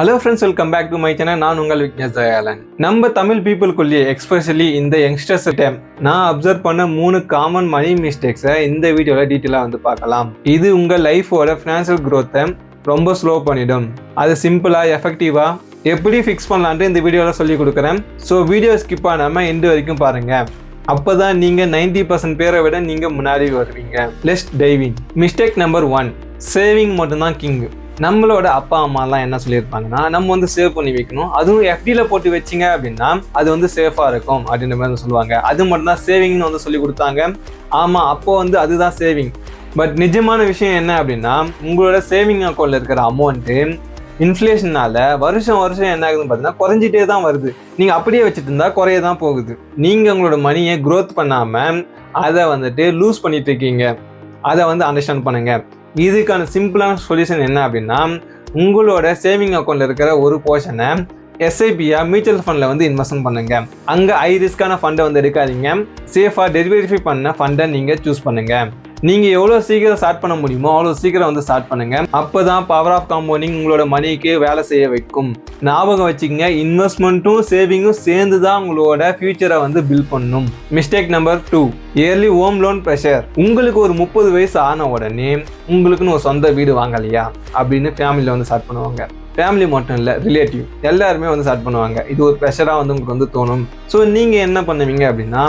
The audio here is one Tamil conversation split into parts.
Hello friends, welcome back to my channel. நான் உங்கள் விக்னேஷ் தயாளன். நம்ம தமிழ் பீப்புள்குள்ளேயே எக்ஸ்பெஷலி இந்த யங்ஸ்டர்ஸ் டைம் நான் அப்சர்வ் பண்ண 3 காமன் மணி மிஸ்டேக்ஸை இந்த வீடியோவில் டீட்டெயிலாக வந்து பார்க்கலாம். இது உங்கள் லைஃபோட ஃபினான்ஷியல் க்ரோத்தை ரொம்ப ஸ்லோ பண்ணிடும். அது சிம்பிளாக எஃபெக்டிவாக எப்படி ஃபிக்ஸ் பண்ணலான்ட்டு இந்த வீடியோவில் சொல்லி கொடுக்குறேன். ஸோ வீடியோ ஸ்கிப் பண்ணாமல் எண்டு வரைக்கும் பாருங்கள். அப்போ தான் நீங்கள் 90% பேரை விட நீங்கள் முன்னாடி வருவீங்க. Let's dive in. Mistake number 1, saving மட்டும்தான் கிங். நம்மளோட அப்பா அம்மாலாம் என்ன சொல்லியிருப்பாங்கன்னா, நம்ம வந்து சேவ் பண்ணி வைக்கணும், அதுவும் எஃப்டியில் போட்டு வச்சிங்க அப்படின்னா அது வந்து சேஃபாக இருக்கும் அப்படின்ற மாதிரி சொல்லுவாங்க. அது மட்டும் தான் சேவிங்னு வந்து சொல்லி கொடுத்தாங்க. ஆமாம், அப்போ வந்து அதுதான் சேவிங். பட் நிஜமான விஷயம் என்ன அப்படின்னா, உங்களோட சேவிங் அக்கௌண்ட்டில் இருக்கிற அமௌண்ட்டு இன்ஃப்ளேஷனால வருஷம் என்ன ஆகுதுன்னு பார்த்தீங்கன்னா குறைஞ்சிட்டே தான் வருது. நீங்கள் அப்படியே வச்சுட்டு இருந்தால் குறைய தான் போகுது. நீங்கள் உங்களோட மணியை க்ரோத் பண்ணாமல் அதை வந்துட்டு லூஸ் பண்ணிட்டு இருக்கீங்க. அதை வந்து அண்டர்ஸ்டாண்ட் பண்ணுங்க. இதுக்கான சிம்பிளான சொல்யூஷன் என்ன அப்படின்னா, உங்களோட சேவிங் அக்கௌண்ட்டில் இருக்கிற ஒரு போர்ஷனை எஸ்ஐபியா மியூச்சுவல் ஃபண்டில் வந்து இன்வெஸ்ட்மெண்ட் பண்ணுங்க. அங்கே ஹை ரிஸ்கான ஃபண்டை வந்து எடுக்காதீங்க. சேஃபாக டெரிவேரிஃபை பண்ண ஃபண்டை நீங்கள் சூஸ் பண்ணுங்க. நீங்கள் எவ்வளோ சீக்கிரம் ஸ்டார்ட் பண்ண முடியுமோ அவ்வளோ சீக்கிரம் வந்து ஸ்டார்ட் பண்ணுங்க. அப்போ தான் பவர் ஆஃப் காம்பவுண்டிங் உங்களோட மணிக்கு வேலை செய்ய வைக்கும். ஞாபகம் வச்சுக்கங்க, இன்வெஸ்ட்மெண்ட்டும் சேவிங்கும் சேர்ந்து தான் உங்களோட ஃபியூச்சரை வந்து பில்ட் பண்ணும். Mistake number 2, early home loan pressure. உங்களுக்கு ஒரு 30 வயசு ஆன உடனே உங்களுக்குன்னு ஒரு சொந்த வீடு வாங்கலையா அப்படின்னு ஃபேமிலியில் வந்து ஸ்டார்ட் பண்ணுவாங்க. ஃபேமிலி மட்டும் இல்லை, ரிலேட்டிவ் எல்லாருமே வந்து ஸ்டார்ட் பண்ணுவாங்க. இது ஒரு ப்ரெஷராக வந்து உங்களுக்கு வந்து தோணும். ஸோ நீங்கள் என்ன பண்ணுவீங்க அப்படின்னா,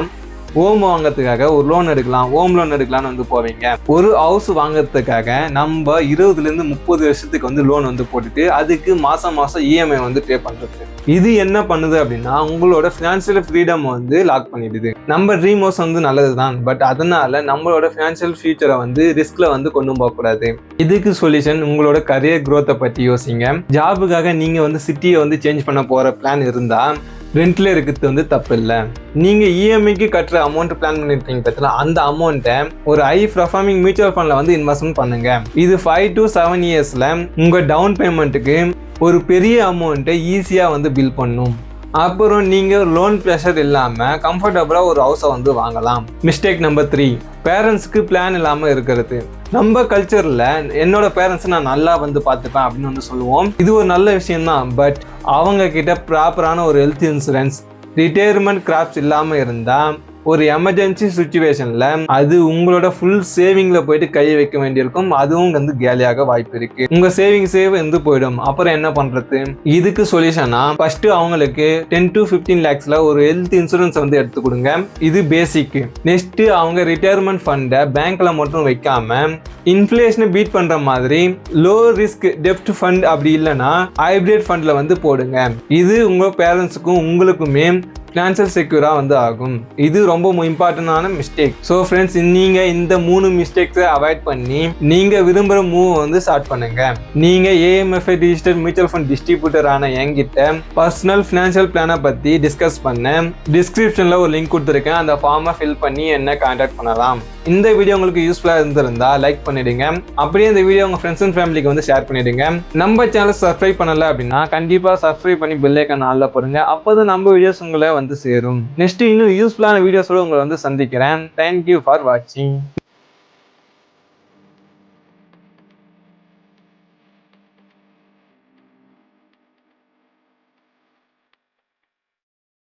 ஹோம் வாங்கிறதுக்காக ஒரு லோன் எடுக்கலாம், ஹோம் லோன் எடுக்கலான்னு வந்து போவீங்க. ஒரு ஹவுஸ் வாங்கிறதுக்காக நம்ம 20 to 30 வருஷத்துக்கு வந்து லோன் வந்து போட்டுட்டு அதுக்கு மாதம் இஎம்ஐ வந்து பே பண்ணுறது. இது என்ன பண்ணுது அப்படின்னா, உங்களோட ஃபினான்ஷியல் ஃப்ரீடம் வந்து லாக் பண்ணிடுது. நம்ம ட்ரீம் ஹவுஸ் வந்து நல்லது தான், பட் அதனால நம்மளோட ஃபினான்ஷியல் ஃபியூச்சரை வந்து ரிஸ்கில் வந்து கொண்டு போகக்கூடாது. இதுக்கு சொல்யூஷன் உங்களோட கரியர் க்ரோத்தை பற்றி யோசிங்க. ஜாபுக்காக நீங்கள் வந்து சிட்டியை வந்து சேஞ்ச் பண்ண போகிற பிளான் இருந்தால் ரெண்ட்ல இருக்கிறது வந்து தப்பு இல்லை. நீங்கள் இஎம்ஐக்கு கட்டுற அமௌண்ட் பிளான் பண்ணியிருக்கீங்க பார்த்தீங்களா, அந்த அமௌண்ட்டை ஒரு ஹை பர்ஃபார்மிங் மியூச்சுவல் ஃபண்டில் வந்து இன்வெஸ்ட்மெண்ட் பண்ணுங்க. இது 5 to 7 இயர்ஸில் உங்கள் டவுன் பேமெண்ட்டுக்கு ஒரு பெரிய அமௌண்ட்டை ஈஸியாக வந்து பில் பண்ணும். அப்புறம் நீங்கள் லோன் ப்ரெஷர் இல்லாமல் கம்ஃபர்டபுளாக ஒரு ஹவுஸை வந்து வாங்கலாம். மிஸ்டேக் நம்பர் 3, பேரண்ட்ஸுக்கு பிளான் இல்லாமல் இருக்கிறது. நம்ம கல்ச்சரில் என்னோட பேரண்ட்ஸை நான் நல்லா வந்து பார்த்துப்பேன் அப்படின்னு வந்து சொல்லுவோம். இது ஒரு நல்ல விஷயம்தான். பட் அவங்க கிட்ட ப்ராப்பரான ஒரு ஹெல்த் இன்சூரன்ஸ், ரிட்டையர்மெண்ட் கிராப்ஸ் இல்லாமல் இருந்தால் ஒரு எமர்ஜென்சி சுச்சுவேஷனில் அது உங்களோட ஃபுல் சேவிங்கில் போயிட்டு கை வைக்க வேண்டியிருக்கும். அதுவும் வந்து கேலியாக வாய்ப்பு இருக்கு. உங்கள் சேவ் வந்து போயிடும். அப்புறம் என்ன பண்ணுறது? இதுக்கு சொல்யூஷனா ஃபர்ஸ்ட் அவங்களுக்கு 10 to 15 lakhsல ஒரு ஹெல்த் இன்சூரன்ஸ் வந்து எடுத்து கொடுங்க. இது பேசிக். நெக்ஸ்ட் அவங்க ரிட்டையர்மெண்ட் ஃபண்டை பேங்க்ல மட்டும் வைக்காம இன்ஃப்ளேஷனை பீட் பண்ற மாதிரி லோ ரிஸ்க் டெப்ட் ஃபண்ட், அப்படி இல்லைன்னா ஹைபிரிட் ஃபண்ட்ல வந்து போடுங்க. இது உங்க பேரண்ட்ஸுக்கும் உங்களுக்குமே ஃபினான்ஷியல் செக்யூராக வந்து ஆகும். இது ரொம்ப இம்பார்ட்டண்டான மிஸ்டேக். ஸோ ஃப்ரெண்ட்ஸ், நீங்கள் இந்த 3 மிஸ்டேக்ஸை அவாய்ட் பண்ணி நீங்கள் விரும்புகிற மூவ் வந்து ஸ்டார்ட் பண்ணுங்க. நீங்கள் ஏஎம்எஃப்ஐ டிஜிட்டல் மியூச்சுவல் ஃபண்ட் டிஸ்ட்ரிபியூட்டரான என்கிட்ட பர்சனல் ஃபினான்ஷியல் பிளானை பற்றி டிஸ்கஸ் பண்ண டிஸ்கிரிப்ஷனில் ஒரு லிங்க் கொடுத்துருக்கேன். அந்த ஃபார்மை ஃபில் பண்ணி என்ன கான்டாக்ட் பண்ணலாம். இந்த வீடியோ உங்களுக்கு யூஸ்ஃபுல்லாக இருந்திருந்தா லைக் பண்ணிடுங்க. அப்படியே இந்த வீடியோ உங்கள் ஃப்ரெண்ட்ஸ் அண்ட் ஃபேமிலிக்கு வந்து ஷேர் பண்ணிடுங்க. நம்ம சேனல் சப்ஸ்கிரைப் பண்ணலை அப்படின்னா கண்டிப்பாக சப்ஸ்கிரைப் பண்ணி பெல் ஐகான் ஆல்ல போடுங்க. அப்போ தான் நம்ம வீடியோஸ் உங்களை வந்து சேரும். நெக்ஸ்ட் இன்னும் யூஸ்ஃபுல்லான வீடியோஸோட உங்களை வந்து சந்திக்கிறேன். தேங்க்யூ ஃபார் வாட்சிங்.